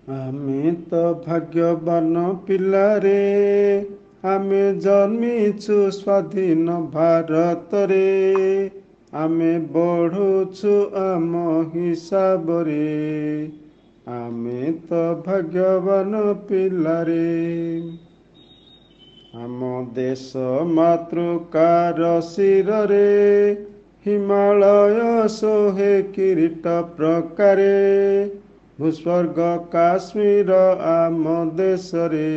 ଆମେ ତ ଭାଗ୍ୟବାନ ପିଲାରେ, ଆମେ ଜନ୍ମିଛୁ ସ୍ୱାଧୀନ ଭାରତରେ। ଆମେ ବଢ଼ୁଛୁ ଆମ ହିସାବରେ, ଆମେ ତ ଭାଗ୍ୟବାନ ପିଲାରେ। ଆମ ଦେଶ ମାତୃକାର ଶିରରେ, ହିମାଳୟ ଶୋହେ କିରୀଟ ପ୍ରକାରେ। ଭୂସ୍ୱର୍ଗ କାଶ୍ମୀର ଆମ ଦେଶରେ,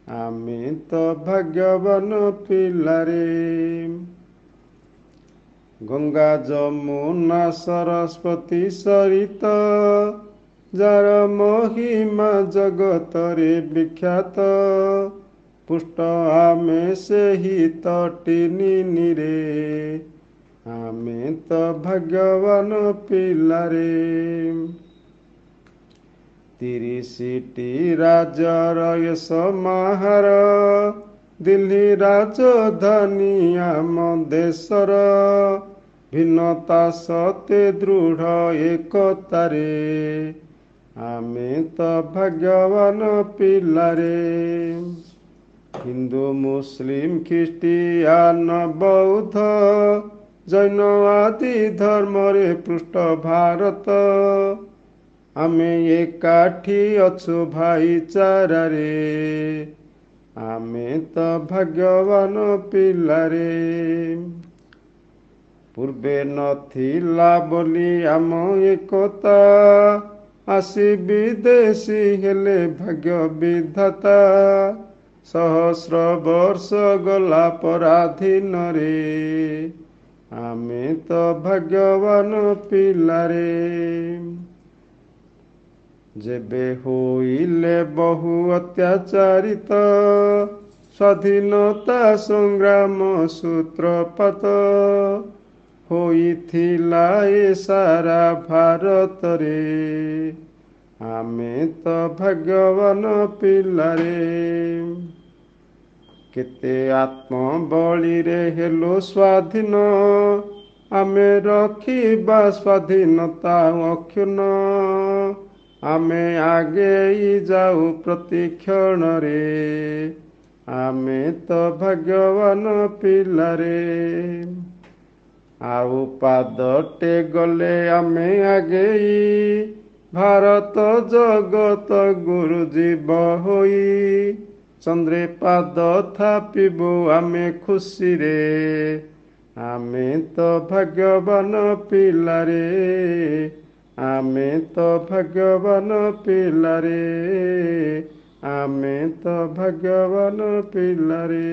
ଆମେ ତ ଭାଗ୍ୟବାନ ପିଲାରେ। ଗଙ୍ଗା ଯମୁନା ସରସ୍ୱତୀ ସରିତ, ଯାର ମହିମା ଜଗତରେ ବିଖ୍ୟାତ। ପୁଷ୍ଟ ଆମେ ସେହି ତଟିନିରେ, ଆମେ ତ ଭାଗ୍ୟବାନ ପିଲାରେ। 30ଟି ରାଜ୍ୟର ଏ ସମାହାର, ଦିଲ୍ଲୀ ରାଜଧାନୀ ଆମ ଦେଶର। ଭିନ୍ନତା ସତ୍ତ୍ୱେ ଦୃଢ଼ ଏକତାରେ, ଆମେ ତ ଭାଗ୍ୟବାନ ପିଲାରେ। ହିନ୍ଦୁ ମୁସଲିମ ଖ୍ରୀଷ୍ଟିଆନ ବୌଦ୍ଧ, ଜୈନ ଆଦି ଧର୍ମରେ ପୃଷ୍ଟ ଭାରତ। ଆମେ ଏକାଠି ଅଛୁ ଭାଇଚାରାରେ, ଆମେ ତ ଭାଗ୍ୟବାନ ପିଲାରେ। ପୂର୍ବେ ନଥିଲା ବୋଲି ଆମ ଏକତା, ଆସି ବିଦେଶୀ ହେଲେ ଭାଗ୍ୟ ବିଧାତା। ସହସ୍ର ବର୍ଷ ଗଲା ପରାଧୀନରେ, ଆମେ ତ ଭାଗ୍ୟବାନ ପିଲାରେ। ଯେବେ ହୋଇଲେ ବହୁ ଅତ୍ୟାଚାରିତ, ସ୍ୱାଧୀନତା ସଂଗ୍ରାମ ସୂତ୍ରପାତ। ହୋଇଥିଲା ଏ ସାରା ଭାରତରେ, ଆମେ ତ ଭାଗ୍ୟବାନ ପିଲାରେ। କେତେ ଆତ୍ମବଳୀରେ ହେଲୁ ସ୍ୱାଧୀନ, ଆମେ ରଖିବା ସ୍ୱାଧୀନତା ଅକ୍ଷୁଣ୍ଣ। ଆମେ ଆଗେଇ ଯାଉ ପ୍ରତି କ୍ଷଣରେ, ଆମେ ତ ଭାଗ୍ୟବାନ ପିଲାରେ। ଆଉ ପାଦଟେ ଗଲେ ଆମେ ଆଗେଇ, ଭାରତ ଜଗତ ଗୁରୁ ଜୀବ ହୋଇ। ଚନ୍ଦ୍ରେ ପାଦ ଥାପିବୁ ଆମେ ଖୁସିରେ, ଆମେ ତ ଭାଗ୍ୟବାନ ପିଲାରେ। ଆମେ ତ ଭାଗ୍ୟବାନ ପିଲାରେ, ଆମେ ତ ଭାଗ୍ୟବାନ ପିଲାରେ।